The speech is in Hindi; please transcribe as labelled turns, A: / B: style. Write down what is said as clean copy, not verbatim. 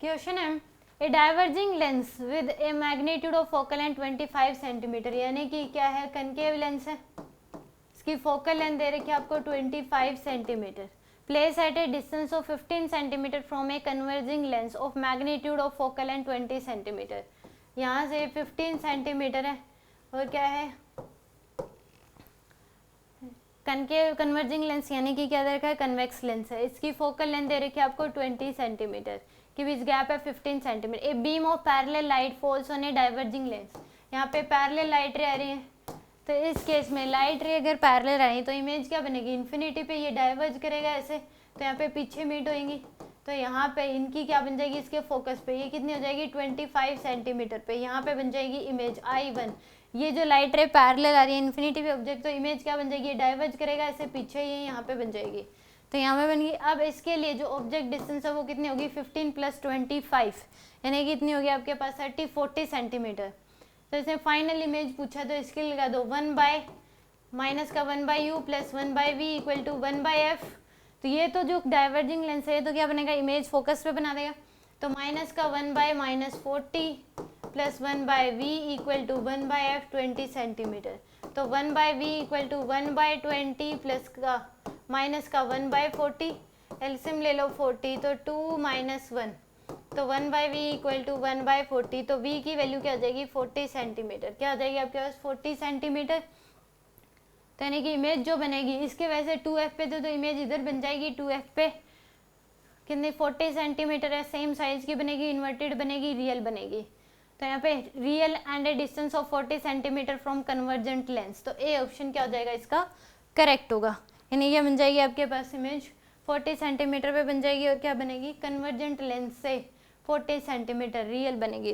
A: क्वेश्चन है ए diverging lens with A magnitude of focal length 25 centimetre, यानी कि क्या है, कनकेव लेंस है, इसकी फोकल लेंथ दे रखी है आपको 25 centimetre, place at A distance of 15 centimetre from a converging lens of magnitude of focal length 20 centimetre. यहाँ से 15 सेंटीमीटर है और क्या है, कनकेव कन्वर्जिंग लेंस यानी कि क्या दे रखा है, कन्वेक्स लेंस है, इसकी फोकल लेंथ दे रखी है आपको 20 सेंटीमीटर, के बीच गैप है 15 centimetre. A beam of parallel light falls on A diverging lens, यहाँ पे पैरेलल लाइट रे आ रही है, तो इस केस में लाइट रे अगर पैरेलल आई तो इमेज क्या बनेगी, इन्फिनिटी पे ये डाइवर्ज करेगा ऐसे, तो यहाँ पे पीछे मीट होंगी, तो यहाँ पे इनकी क्या बन जाएगी, इसके फोकस पे ये कितनी हो जाएगी 25 सेंटीमीटर पे, यहाँ पे बन जाएगी इमेज I1। ये जो लाइट रे पैरेलल आ रही है इन्फिनिटी पे ऑब्जेक्ट, तो इमेज क्या बन जाएगी, डाइवर्ज करेगा ऐसे पीछे, ये यहाँ पे बन जाएगी, तो यहाँ पे बन गई। अब इसके लिए जो ऑब्जेक्ट डिस्टेंस है वो कितनी होगी, 15 + 25 यानी कितनी होगी आपके पास 40 सेंटीमीटर। तो इसने फाइनल इमेज पूछा, तो इसके लिए लगा दो 1/-1/u + 1/v = 1/f। तो ये तो जो डाइवर्जिंग लेंस है तो क्या बनेगा, इमेज फोकस पे बना देगा, तो -1/-40 + 1/v = 1/f 20 सेंटीमीटर, तो 1/v = 1/20 प्लस का माइनस का 1/40, एलसीएम ले लो 40, तो 2 - 1, तो 1/v = 1/40, तो v की वैल्यू क्या आ जाएगी 40 सेंटीमीटर, क्या आ जाएगी आपके पास 40 सेंटीमीटर। तो यानी कि इमेज जो बनेगी इसके वैसे 2f पे तो इमेज इधर बन जाएगी 2f पे कितनी 40 सेंटीमीटर है, सेम साइज की बनेगी, इन्वर्टेड बनेगी, रियल बनेगी। तो यहाँ पे real and A distance of 40 centimetre from convergent lens, तो ए ऑप्शन क्या हो जाएगा इसका करेक्ट होगा, यानी ये बन जाएगी आपके पास इमेज 40 सेंटीमीटर पे बन जाएगी, और क्या बनेगी, कन्वर्जेंट लेंस से 40 सेंटीमीटर रियल बनेगी।